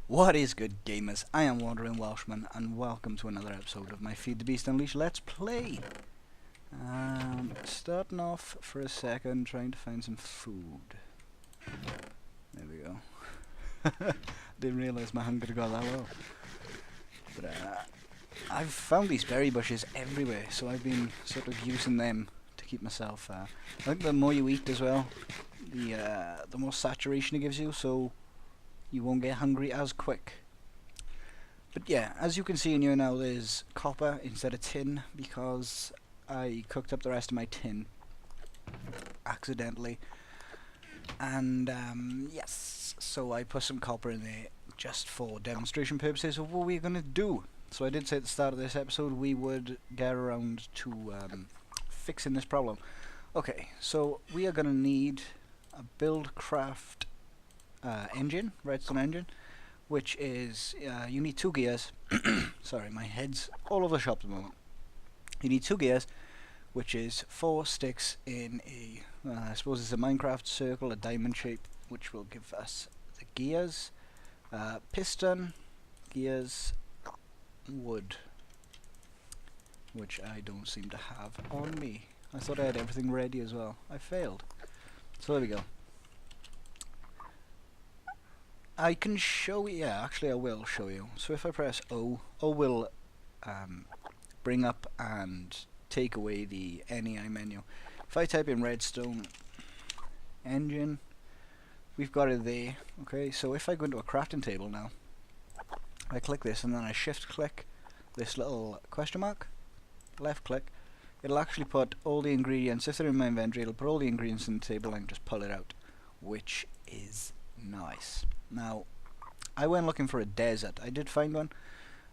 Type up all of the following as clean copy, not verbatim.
What is good, gamers? I am Wandering Welshman, and welcome to another episode of my Feed the Beast Unleashed Let's Play. Starting off for a second, trying to find some food. There we go. Didn't realise my hunger got that low. But I've found these berry bushes everywhere, so I've been sort of using them to keep myself. I think the more you eat as well, the more saturation it gives you, so you won't get hungry as quick. But yeah, as you can see in here now, there's copper instead of tin because I cooked up the rest of my tin accidentally. And yes, so I put some copper in there just for demonstration purposes of what we're going to do. So I did say at the start of this episode we would get around to fixing this problem. Okay, so we are going to need a buildcraft engine, redstone engine, which is, you need 2 gears. Sorry, my head's all over the shop at the moment. You need 2 gears, which is 4 sticks in a, I suppose it's a Minecraft circle, a diamond shape, which will give us the gears, piston, gears, wood, which I don't seem to have on me. I thought I had everything ready as well. I failed. So there we go. I can show you, yeah, actually I will show you. So if I press O, O will bring up and take away the NEI menu. If I type in redstone engine, we've got it there. Okay, so if I go into a crafting table now, I click this and then I shift click this little question mark, left click, it'll actually put all the ingredients, if they're in my inventory, it'll put all the ingredients in the table and just pull it out, which is nice. Now, I went looking for a desert. I did find one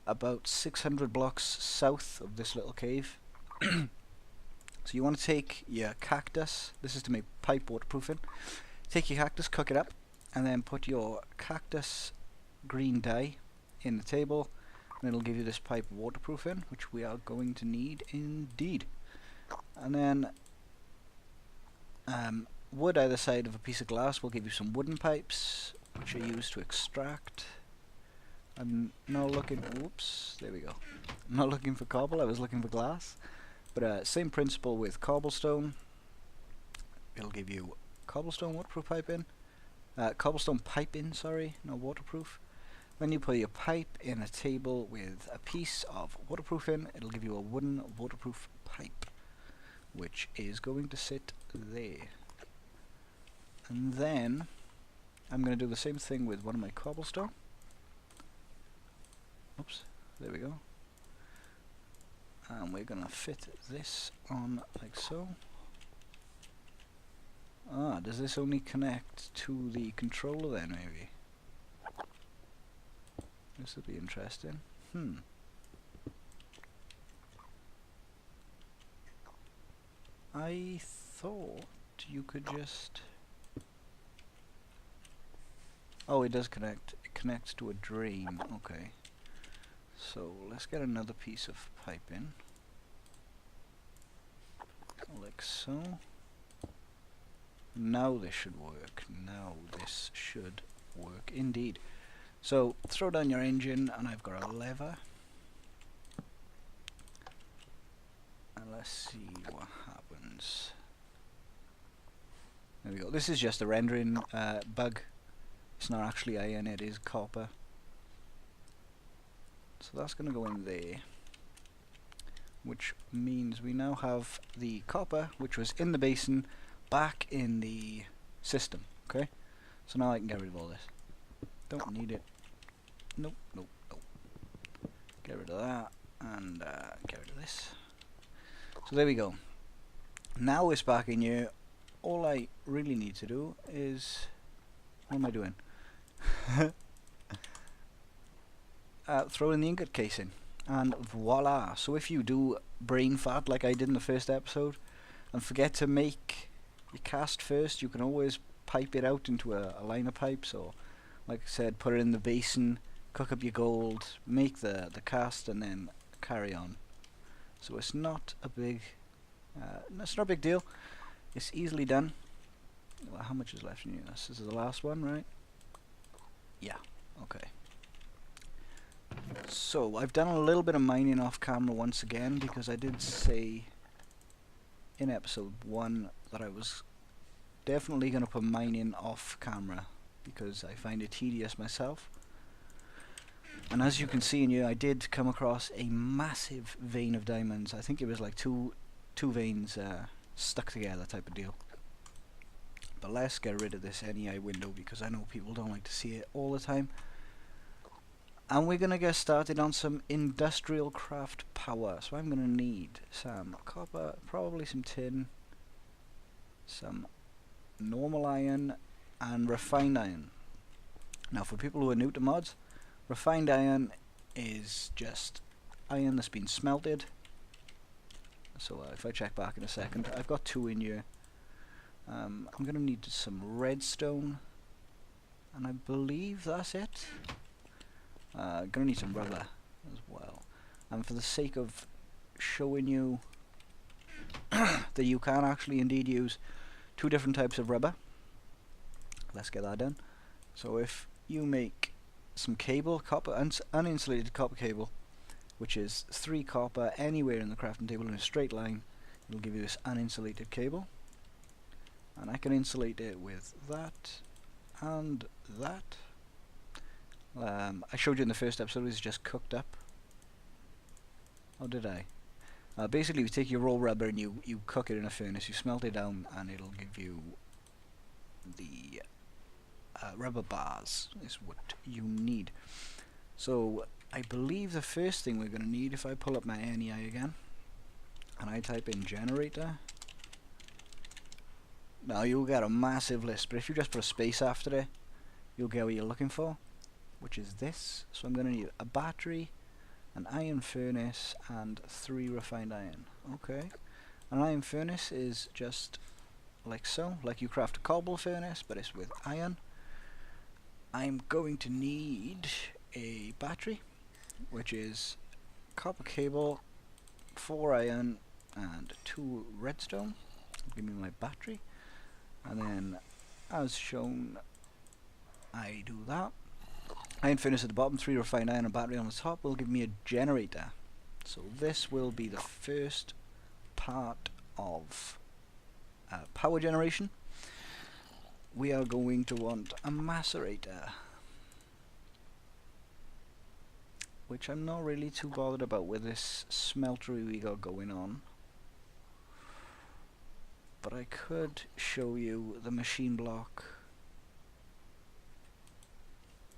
about 600 blocks south of this little cave. So you want to take your cactus, this is to make pipe waterproofing, take your cactus, cook it up, and then put your cactus green dye in the table, and it'll give you this pipe waterproofing, which we are going to need indeed. And then wood either side of a piece of glass will give you some wooden pipes, which are used to extract. I'm not looking, whoops, there we go. I'm not looking for cobble, I was looking for glass. But same principle with cobblestone. It'll give you cobblestone waterproof piping. Cobblestone piping, sorry, not waterproof. When you put your pipe in a table with a piece of waterproofing, it'll give you a wooden waterproof pipe, which is going to sit there. And then I'm going to do the same thing with one of my cobblestone. Oops, there we go. And we're going to fit this on like so. Ah, does this only connect to the controller then, maybe? This would be interesting. I thought you could just... Oh, it does connect. It connects to a drain. Okay. So let's get another piece of pipe in. Like so. Now this should work. Now this should work indeed. So throw down your engine, and I've got a lever. And let's see what happens. There we go. This is just a rendering bug. It's not actually iron, it is copper. So that's going to go in there, which means we now have the copper, which was in the basin, back in the system. Okay, so now I can get rid of all this. Don't need it. Nope, nope, nope. Get rid of that, and get rid of this. So there we go. Now it's back in here. All I really need to do is... What am I doing? Throw in the ingot casing, and voila. So if you do brain fart like I did in the first episode and forget to make your cast first, you can always pipe it out into a line of pipes, or like I said, put it in the basin, cook up your gold, make the cast, and then carry on. So it's not a big deal. It's easily done. Well, how much is left in here? This is the last one, right? Yeah, okay. So I've done a little bit of mining off camera once again, because I did say in episode 1 that I was definitely going to put mining off camera because I find it tedious myself. And as you can see in here, I did come across a massive vein of diamonds. I think it was like two veins stuck together type of deal. But let's get rid of this NEI window because I know people don't like to see it all the time. And we're going to get started on some industrial craft power. So I'm going to need some copper, probably some tin, some normal iron, and refined iron. Now for people who are new to mods, refined iron is just iron that's been smelted. So if I check back in a second, I've got 2 in here. I'm going to need some redstone, and I believe that's it. Going to need some rubber as well. And for the sake of showing you that you can actually indeed use 2 different types of rubber, let's get that done. So if you make some cable, copper, uninsulated copper cable, which is 3 copper anywhere in the crafting table in a straight line, it'll give you this uninsulated cable. And I can insulate it with that and that. I showed you in the first episode it's just cooked up. Or did I? Basically you take your raw rubber and you cook it in a furnace, you smelt it down, and it'll give you the rubber bars is what you need. So I believe the first thing we're going to need, if I pull up my NEI again and I type in generator, now you'll get a massive list, but if you just put a space after it, you'll get what you're looking for, which is this. So I'm going to need a battery, an iron furnace, and 3 refined iron. Okay, an iron furnace is just like so, like you craft a cobble furnace, but it's with iron. I'm going to need a battery, which is copper cable, 4 iron, and 2 redstone. Give me my battery, and then as shown I do that. Iron furnace at the bottom, 3 refined iron, and battery on the top will give me a generator. So this will be the first part of power generation. We are going to want a macerator, which I'm not really too bothered about with this smeltery we got going on. But I could show you the machine block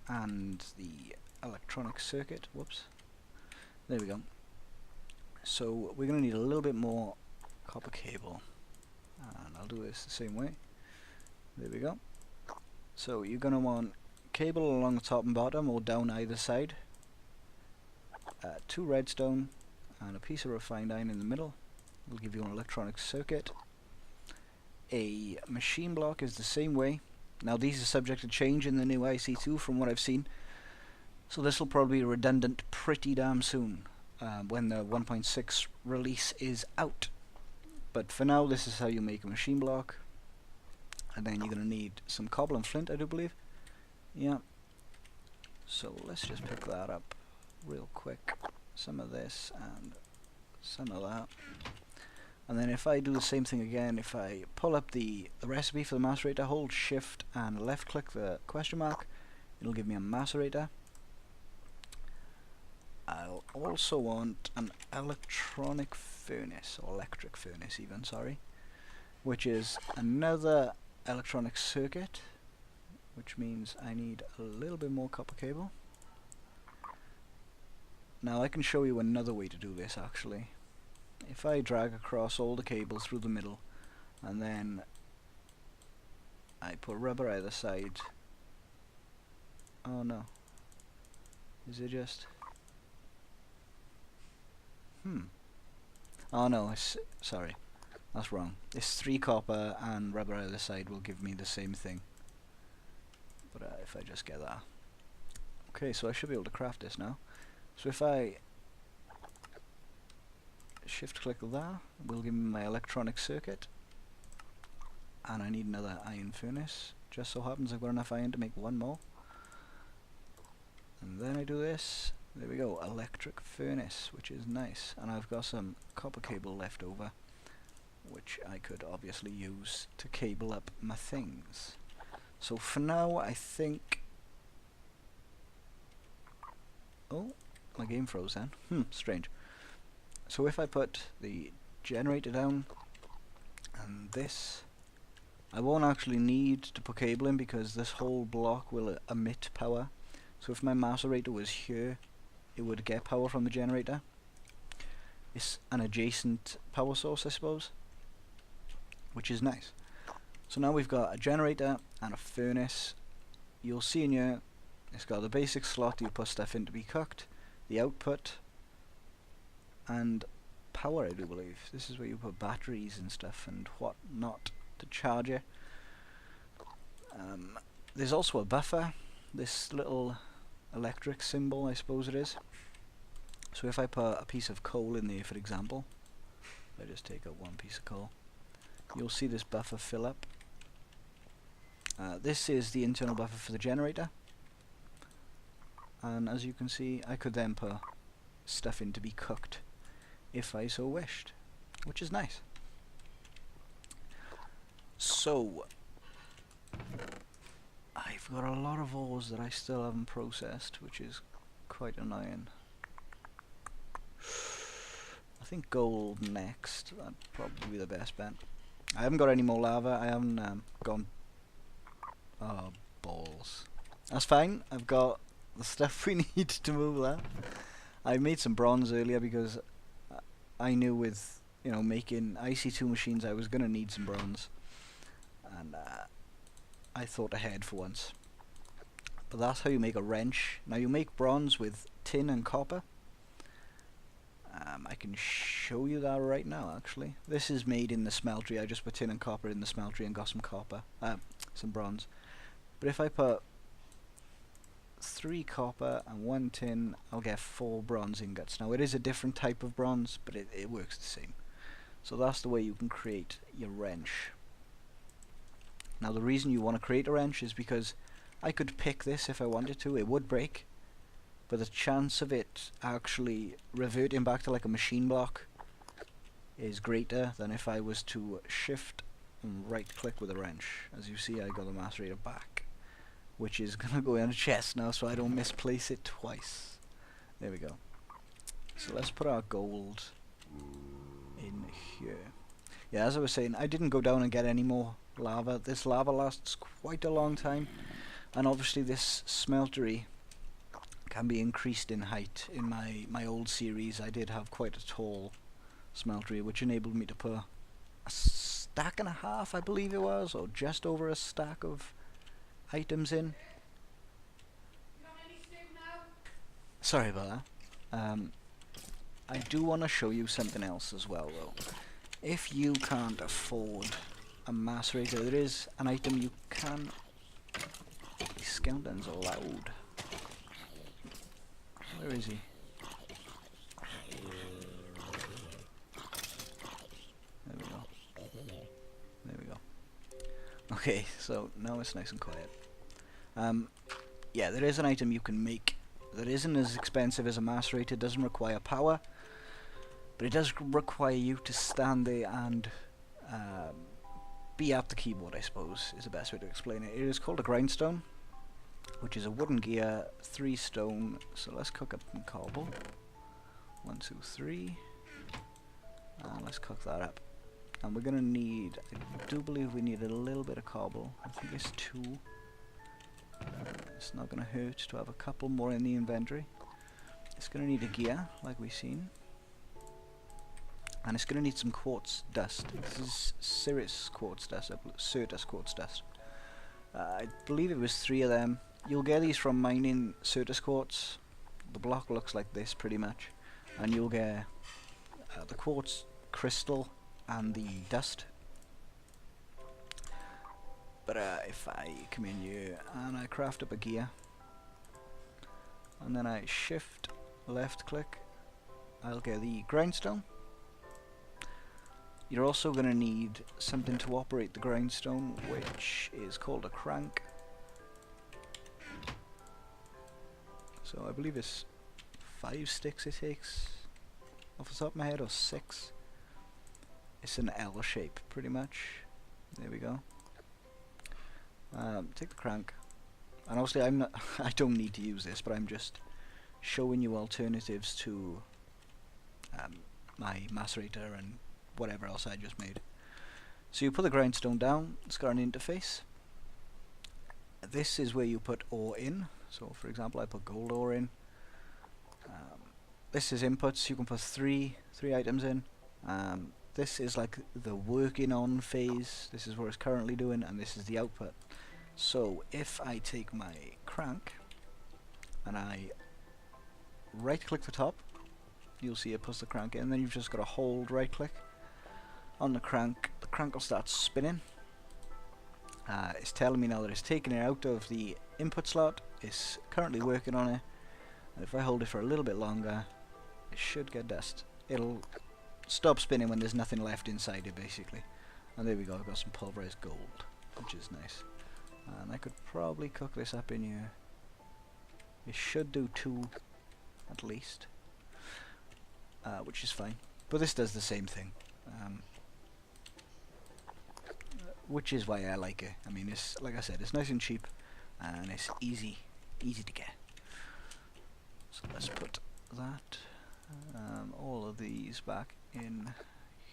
and the electronic circuit. Whoops. There we go. So we're going to need a little bit more copper cable, and I'll do this the same way. There we go. So you're going to want cable along the top and bottom, or down either side, 2 redstone and a piece of refined iron in the middle. Will give you an electronic circuit. A machine block is the same way. Now these are subject to change in the new IC2 from what I've seen, so this will probably be redundant pretty damn soon when the 1.6 release is out. But for now, this is how you make a machine block. And then you're going to need some cobble and flint, I do believe. Yeah. So let's just pick that up real quick. Some of this and some of that. And then if I do the same thing again, if I pull up the recipe for the macerator, hold shift and left click the question mark, it'll give me a macerator. I'll also want an electronic furnace, or electric furnace even, sorry, which is another electronic circuit, which means I need a little bit more copper cable. Now I can show you another way to do this actually. If I drag across all the cables through the middle, and then I put rubber either side. Oh no. Is it just... Oh no, sorry. That's wrong. It's 3 copper and rubber either side will give me the same thing. But if I just get that. Okay, so I should be able to craft this now. So if I shift click that, will give me my electronic circuit, and I need another iron furnace. Just so happens I've got enough iron to make 1 more, and then I do this, There we go, electric furnace, which is nice. And I've got some copper cable left over, which I could obviously use to cable up my things. So for now, I think... Oh, my game froze then. Strange. So if I put the generator down, and this, I won't actually need to put cable in because this whole block will emit power. So if my macerator was here, it would get power from the generator. It's an adjacent power source, I suppose, which is nice. So now we've got a generator and a furnace. You'll see in here, it's got the basic slot you put stuff in to be cooked, the output, and power, I do believe. This is where you put batteries and stuff and what not to charge it. There's also a buffer, this little electric symbol, I suppose it is. So if I put a piece of coal in there, for example, I just take out one piece of coal, you'll see this buffer fill up. This is the internal buffer for the generator, and as you can see, I could then put stuff in to be cooked if I so wished, which is nice. So I've got a lot of ores that I still haven't processed, which is quite annoying. I think gold next, that'd probably be the best bet. I haven't got any more lava, I haven't gone... Oh, balls. That's fine, I've got the stuff we need to move that. I made some bronze earlier because I knew with, you know, making IC2 machines I was going to need some bronze. And I thought ahead for once. But that's how you make a wrench. Now you make bronze with tin and copper. I can show you that right now actually. This is made in the smeltery. I just put tin and copper in the smeltery and got some copper, some bronze. But if I put 3 copper and 1 tin, I'll get 4 bronze ingots. Now it is a different type of bronze, but it works the same. So that's the way you can create your wrench. Now the reason you want to create a wrench is because I could pick this if I wanted to, it would break, but the chance of it actually reverting back to like a machine block is greater than if I was to shift and right click with a wrench. As you see, I got the macerator back, which is gonna go in a chest now so I don't misplace it twice. There we go. So let's put our gold in here. Yeah, as I was saying, I didn't go down and get any more lava. This lava lasts quite a long time, and obviously this smeltery can be increased in height. In my old series I did have quite a tall smeltery, which enabled me to put a stack and a half, I believe it was, or just over a stack of items in. Sorry about that. I do want to show you something else as well though. If you can't afford a macerator, there is an item you can... These skeletons are loud. Where is he? There we go. There we go. Okay, so now it's nice and quiet. Yeah, there is an item you can make that isn't as expensive as a macerator. It doesn't require power, but it does require you to stand there and be at the keyboard, I suppose, is the best way to explain it. It is called a grindstone, which is a wooden gear, 3 stone. So let's cook up some cobble. 1, 2, 3. And let's cook that up. And we're gonna need, I do believe we need a little bit of cobble. I think it's 2. It's not gonna hurt to have a couple more in the inventory. It's gonna need a gear, like we've seen. And it's gonna need some quartz dust. This is Cirrus quartz dust, Certus quartz dust. I believe it was 3 of them. You'll get these from mining Certus quartz. The block looks like this pretty much. And you'll get the quartz crystal and the dust. But if I come in here and I craft up a gear, and then I shift left click, I'll get the grindstone. You're also going to need something to operate the grindstone, which is called a crank. So I believe it's 5 sticks it takes off the top of my head, or 6. It's an L shape pretty much. There we go. Take the crank, and obviously I'm not I don't need to use this, but I'm just showing you alternatives to my macerator and whatever else I just made. So you put the grindstone down, it's got an interface. This is where you put ore in. So for example, I put gold ore in. This is inputs. You can put three items in. This is like the working on phase. This is what it's currently doing, and this is the output. So if I take my crank and I right click the top, you'll see it puts the crank in, and then you've just got to hold right click on the crank will start spinning. It's telling me now that it's taking it out of the input slot. It's currently working on it, and if I hold it for a little bit longer, it should get dust. It'll stop spinning when there's nothing left inside it, basically. And there we go, I've got some pulverized gold, which is nice. And I could probably cook this up in here. It should do 2 at least, which is fine. But this does the same thing, which is why I like it. I mean, it's like I said, it's nice and cheap, and it's easy to get. So let's put that, all of these back in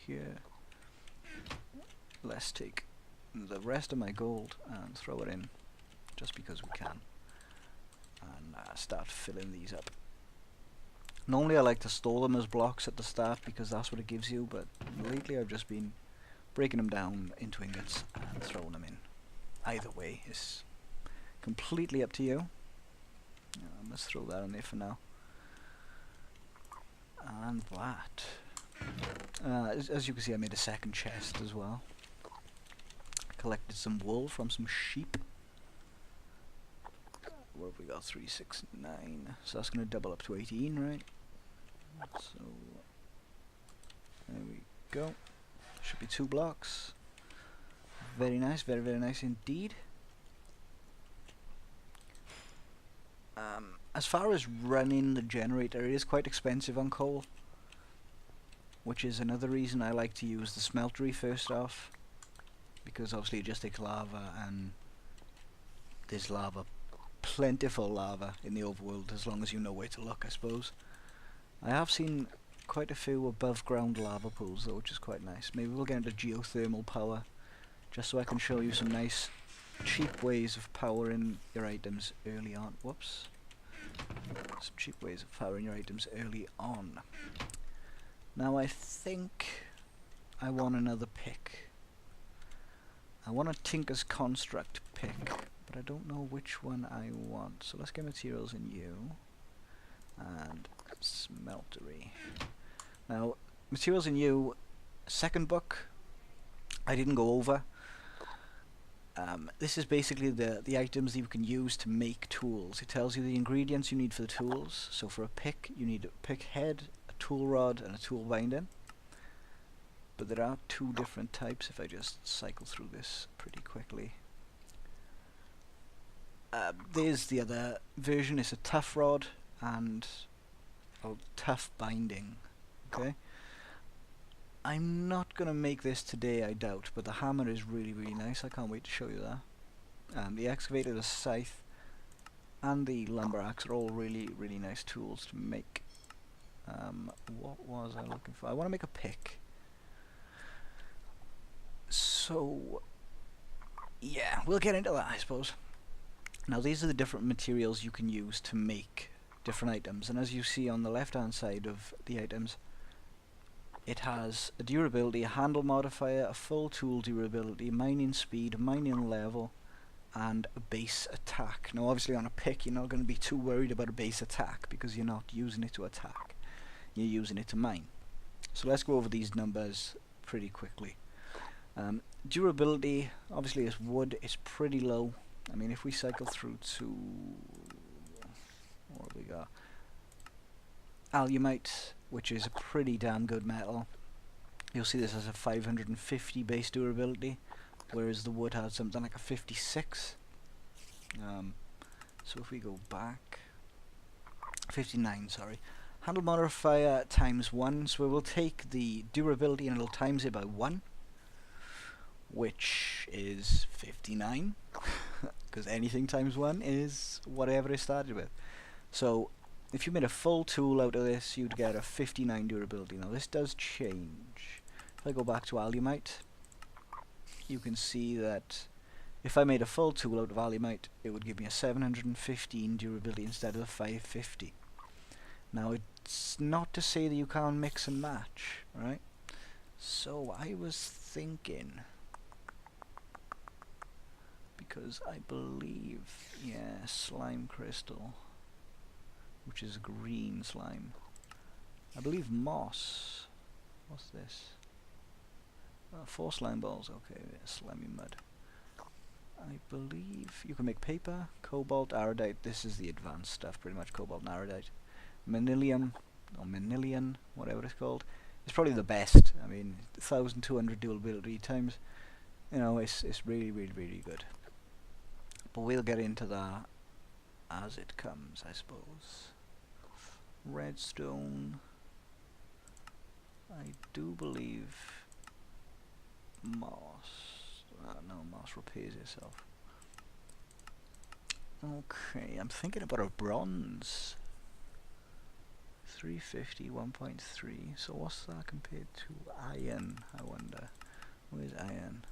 here. Let's take the rest of my gold and throw it in, just because we can, and start filling these up. Normally I like to store them as blocks at the start because that's what it gives you, but lately I've just been breaking them down into ingots and throwing them in. Either way is completely up to you. Let's throw that in there for now. And that. As you can see, I made a second chest as well. Collected some wool from some sheep. What have we got? 3, 6, 9. So that's going to double up to 18, right? So there we go. Should be 2 blocks. Very nice, very nice indeed. As far as running the generator, it is quite expensive on coal, which is another reason I like to use the smeltery first off, because obviously it just takes lava, and there's lava, plentiful lava in the overworld, as long as you know where to look, I suppose. I have seen quite a few above ground lava pools though, which is quite nice. Maybe we'll get into geothermal power, just so I can show you some nice cheap ways of powering your items early on. Whoops. Some cheap ways of powering your items early on. Now I think I want another pick. I want a Tinker's Construct pick, but I don't know which one I want. So let's get materials in you and smeltery. Now materials in you, second book, I didn't go over. This is basically the items that you can use to make tools. It tells you the ingredients you need for the tools. So for a pick, you need a pick head, a tool rod, and a tool binding. But there are 2 different types if I just cycle through this pretty quickly. There's the other version. It's a tough rod and tough binding. Okay. I'm not going to make this today, I doubt, but the hammer is really nice. I can't wait to show you that. The excavator, the scythe, and the lumber axe are all really nice tools to make. What was I looking for? I want to make a pick. So, yeah, we'll get into that, I suppose. Now, these are the different materials you can use to make different items, and as you see on the left-hand side of the items, it has a durability, a handle modifier, a full tool durability, mining speed, mining level, and a base attack. Now obviously on a pick you're not going to be too worried about a base attack because you're not using it to attack, you're using it to mine. So let's go over these numbers pretty quickly. Durability, obviously is wood, it's pretty low. I mean, if we cycle through to, what have we got? Alumite, which is a pretty damn good metal. You'll see this has a 550 base durability, whereas the wood had something like a 56. So if we go back, 59, sorry. Handle modifier times 1, so we will take the durability and it'll times it by 1, which is 59, because anything times 1 is whatever it started with. So if you made a full tool out of this, you'd get a 59 durability. Now this does change. If I go back to alumite, you can see that if I made a full tool out of alumite, it would give me a 715 durability instead of the 550. Now it's not to say that you can't mix and match, right? So I was thinking, because I believe, yeah, slime crystal, which is green slime. I believe moss. What's this? 4 slime balls, okay, slimy mud. I believe you can make paper, cobalt, irodite. This is the advanced stuff, pretty much cobalt and irodite. Manilium, or manilian, whatever it's called. It's probably the best. I mean, 1,200 durability times, you know, it's really, really, really good. But we'll get into that as it comes, I suppose. Redstone. I do believe moss. No, moss repairs itself. Okay, I'm thinking about a bronze. 350, 1.3. So what's that compared to iron, I wonder? Where's iron?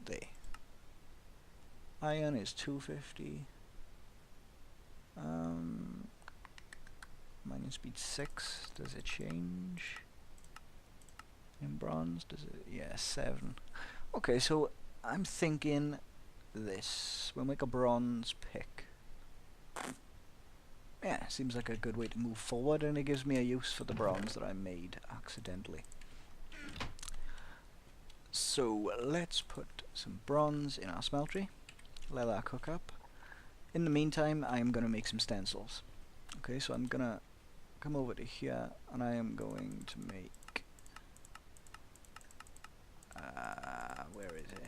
There. Iron is 250. Mining speed 6. Does it change? In bronze, does it? Yeah, 7. Okay, so I'm thinking this. We'll make a bronze pick. Yeah, seems like a good way to move forward, and it gives me a use for the bronze that I made accidentally. So let's put some bronze in our smeltery. Let that cook up. In the meantime, I'm going to make some stencils. Okay, so I'm going to come over to here, and I am going to make... where is it?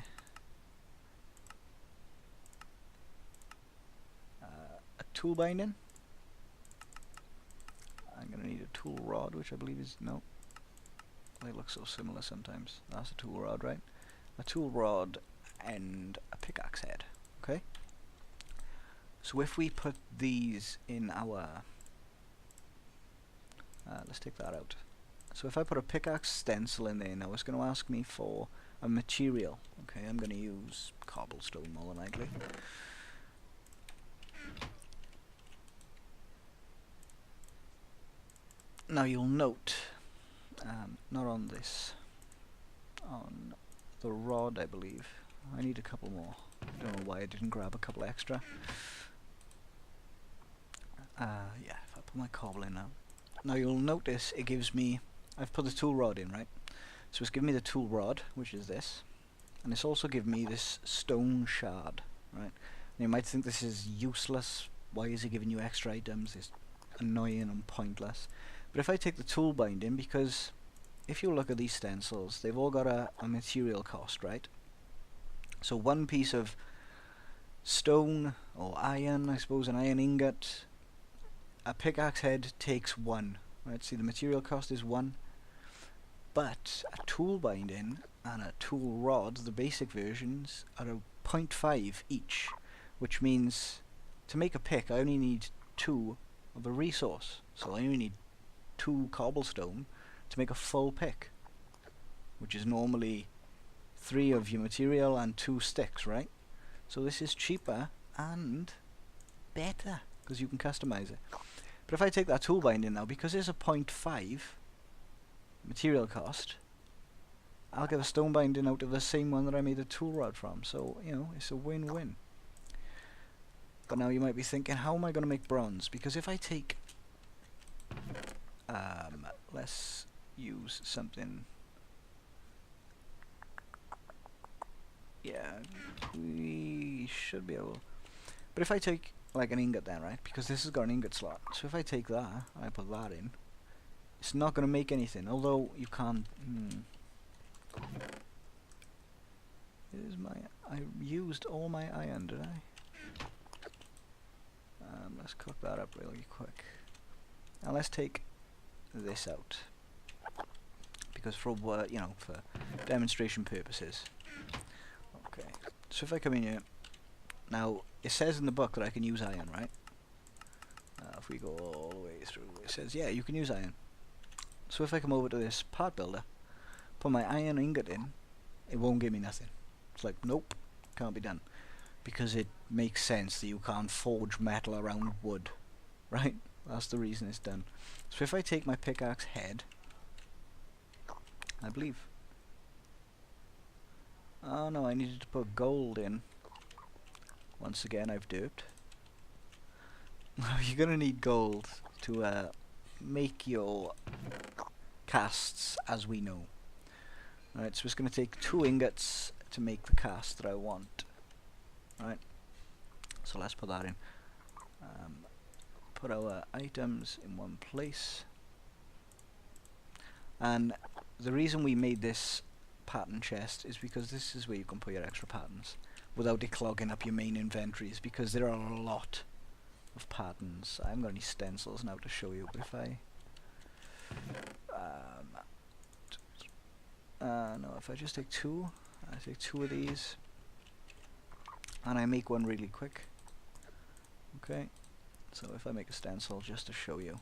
A tool binding. I'm going to need a tool rod, which I believe is... no. They look so similar sometimes. That's a tool rod, right? A tool rod and a pickaxe head. Okay? So if we put these in our... let's take that out. So if I put a pickaxe stencil in there now, it's going to ask me for a material. Okay, I'm going to use cobblestone more than likely. Now you'll note, not on this, on the rod I believe, I need a couple more. I don't know why I didn't grab a couple extra. Yeah, if I put my cobble in now. Now you'll notice it gives me, I've put the tool rod in, right? So it's giving me the tool rod, which is this. And it's also giving me this stone shard, right? And you might think this is useless. Why is it giving you extra items? It's annoying and pointless. But if I take the tool binding, because if you look at these stencils, they've all got a material cost, right? So one piece of stone, or iron, I suppose, an iron ingot, a pickaxe head takes 1. Right, see the material cost is 1. But a tool binding and a tool rod, the basic versions, are a 0.5 each. Which means, to make a pick, I only need 2 of a resource. So I only need 2 cobblestone to make a full pick, which is normally 3 of your material and 2 sticks, right? So this is cheaper and better because you can customize it. But if I take that tool binding now, because there's a 0.5 material cost, I'll get a stone binding out of the same one that I made a tool rod from. So, you know, it's a win-win. But now you might be thinking, how am I going to make bronze? Because if I take let's use something. Yeah, we should be able. But if I take like an ingot then, right? Because this has got an ingot slot. So if I take that and I put that in, it's not going to make anything. Although you can't. Here's my. I used all my iron, did I? let's cook that up really quick. Now let's take this out, because for you know, for demonstration purposes. Okay, so if I come in here, now it says in the book that I can use iron, right? If we go all the way through, it says yeah, you can use iron. So if I come over to this part builder, put my iron ingot in, it won't give me nothing. It's like, nope, can't be done, because it makes sense that you can't forge metal around wood, right? That's the reason it's done. So if I take my pickaxe head, I believe, oh no, I needed to put gold in. Once again, I've derped. You're gonna need gold to make your casts, as we know. Alright, so it's gonna take 2 ingots to make the cast that I want. Right, so let's put that in. Put our items in one place. And the reason we made this pattern chest is because this is where you can put your extra patterns without it clogging up your main inventories, because there are a lot of patterns. I haven't got any stencils now to show you, but if I no, if I just take 2, I take 2 of these and I make one really quick. Okay, so if I make a stencil just to show you,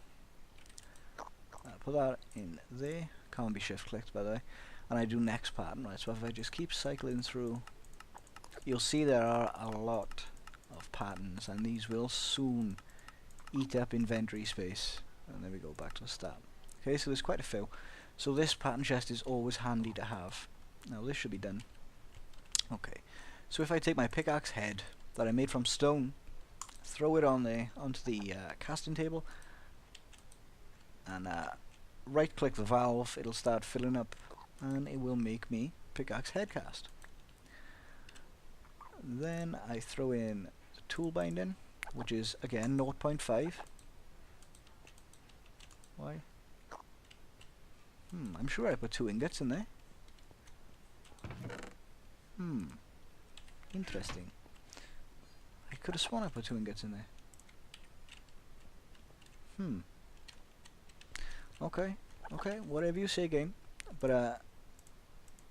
put that in there, can't be shift clicked by the way, and I do next pattern, right? So if I just keep cycling through, you'll see there are a lot of patterns, and these will soon eat up inventory space. And then we go back to the start. Okay, so there's quite a few. So this pattern chest is always handy to have. Now this should be done. Okay, so if I take my pickaxe head that I made from stone, throw it on there onto the casting table, and right click the valve, it'll start filling up and it will make me pickaxe head cast. Then I throw in the tool binding, which is again 0.5. Why? I'm sure I put 2 ingots in there. Interesting. I could have sworn I put 2 ingots in there. Okay, whatever you say, game. But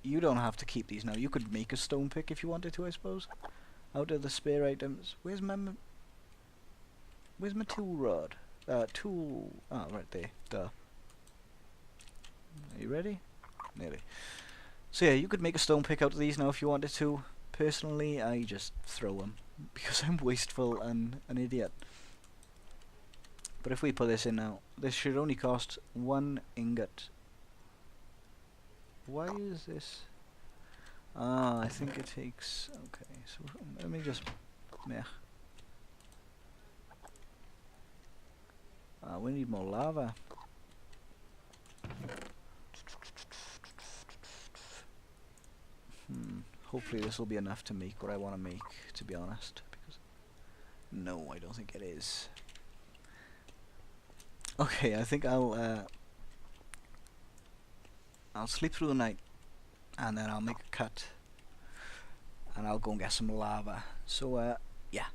you don't have to keep these now. You could make a stone pick if you wanted to, I suppose. Out of the spare items. Where's my tool rod? Tool. Oh, right there. Duh. Are you ready? Nearly. So yeah, you could make a stone pick out of these now if you wanted to. Personally, I just throw them because I'm wasteful and an idiot. But if we put this in now, this should only cost 1 ingot. Why is this? Ah, I think it takes. Okay, so let me just. Meh. We need more lava. Hopefully this will be enough to make what I want to make, to be honest. Because no, I don't think it is. Okay, I think I'll sleep through the night, and then I'll make a cut, and I'll go and get some lava. So yeah,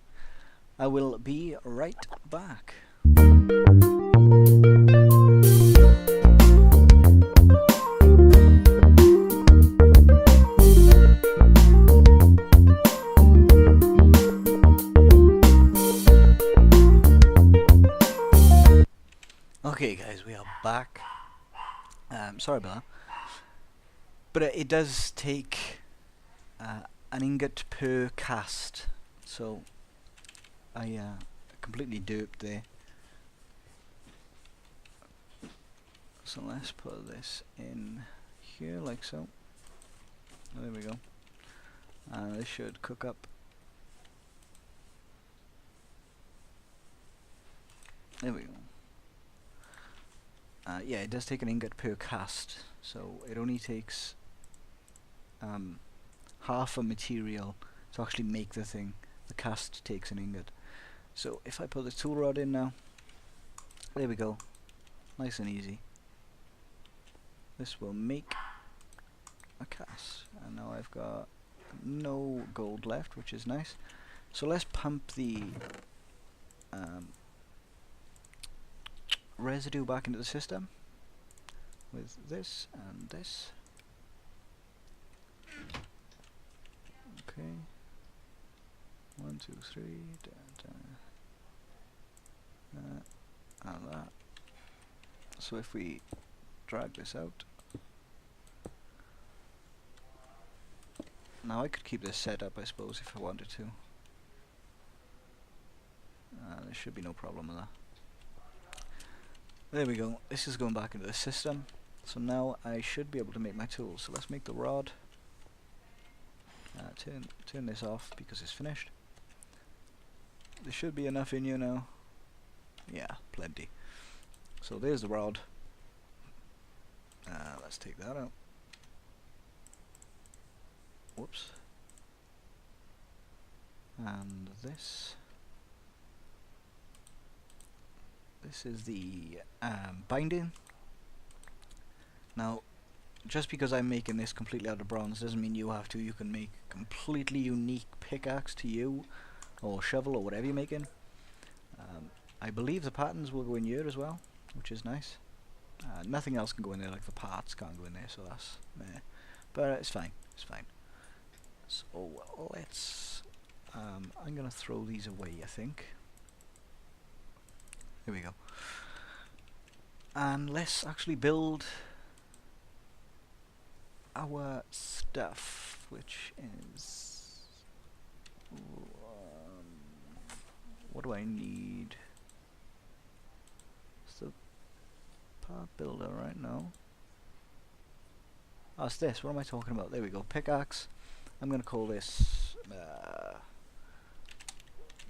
I will be right back. Okay guys, we are back. Sorry about that. But it does take an ingot per cast. So I completely derped there. So let's put this in here like so. There we go. This should cook up. There we go. Yeah, it does take an ingot per cast, so it only takes half a material to actually make the thing. The cast takes an ingot. So if I put the tool rod in now, there we go, nice and easy. This will make a cast, and now I've got no gold left, which is nice. So let's pump the residue back into the system with this and this. Okay. 1, 2, 3. And that. So if we drag this out, now I could keep this set up, I suppose, if I wanted to. There should be no problem with that. There we go. This is going back into the system. So now I should be able to make my tools. So let's make the rod. Turn this off because it's finished. There should be enough in you now. Yeah, plenty. So there's the rod. Let's take that out. Whoops. And this. This is the binding. Now, just because I'm making this completely out of bronze doesn't mean you have to. You can make a completely unique pickaxe to you, or shovel, or whatever you're making. I believe the patterns will go in here as well, which is nice. Nothing else can go in there, like the parts can't go in there, so that's meh. But it's fine, it's fine. So let's, I'm gonna throw these away, I think. Here we go. And let's actually build our stuff, which is... what do I need? It's the part builder right now. Oh, it's this. What am I talking about? There we go. Pickaxe. I'm going to call this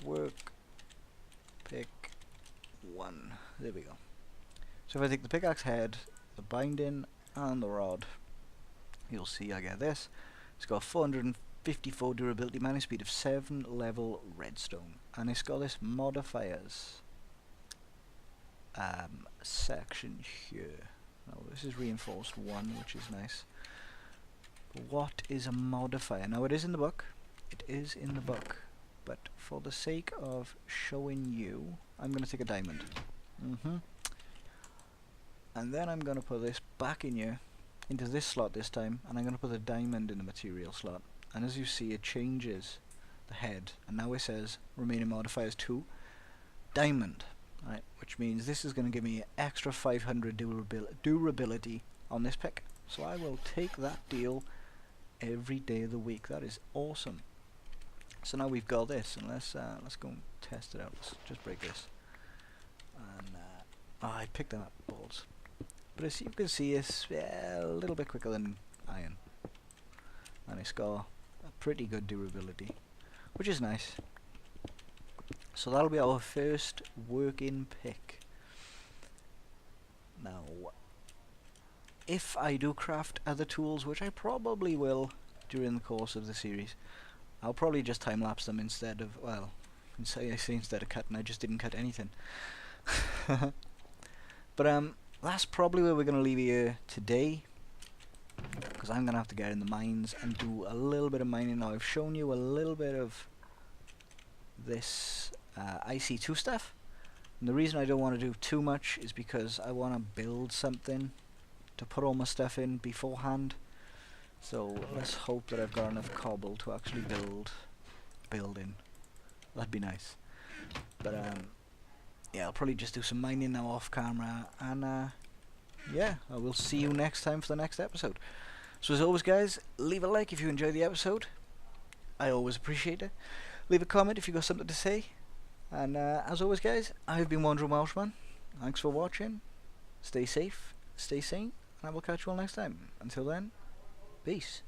work pick 1. There we go. So if I take the pickaxe head, the binding, and the rod, you'll see I get this. It's got 454 durability, mining speed of 7, level redstone, and it's got this modifiers section here. Now this is reinforced 1, which is nice. But what is a modifier? Now it is in the book. It is in the book. But for the sake of showing you, I'm going to take a diamond. And then I'm going to put this back in here, into this slot this time, and I'm going to put a diamond in the material slot. And as you see, it changes the head, and now it says remaining modifiers 2 diamond, right? Which means this is going to give me extra 500 durability on this pick. So I will take that deal every day of the week. That is awesome. So now we've got this, and let's go and test it out. Let's just break this. And I picked that balls. But as you can see, it's a little bit quicker than iron, and it's got a pretty good durability, which is nice. So that'll be our first working pick. Now, if I do craft other tools, which I probably will during the course of the series, I'll probably just time-lapse them instead of, well, I say instead of cutting, I just didn't cut anything. But that's probably where we're going to leave here today, because I'm going to have to get in the mines and do a little bit of mining. Now I've shown you a little bit of this IC2 stuff, and the reason I don't want to do too much is because I want to build something to put all my stuff in beforehand. So let's hope that I've got enough cobble to actually build a building. That'd be nice. But yeah, I'll probably just do some mining now off camera, and yeah, I will see you next time for the next episode. So as always, guys, leave a like if you enjoyed the episode. I always appreciate it. Leave a comment if you've got something to say. And as always, guys, I've been Wandering Welshman. Thanks for watching. Stay safe, stay sane, and I will catch you all next time. Until then, peace.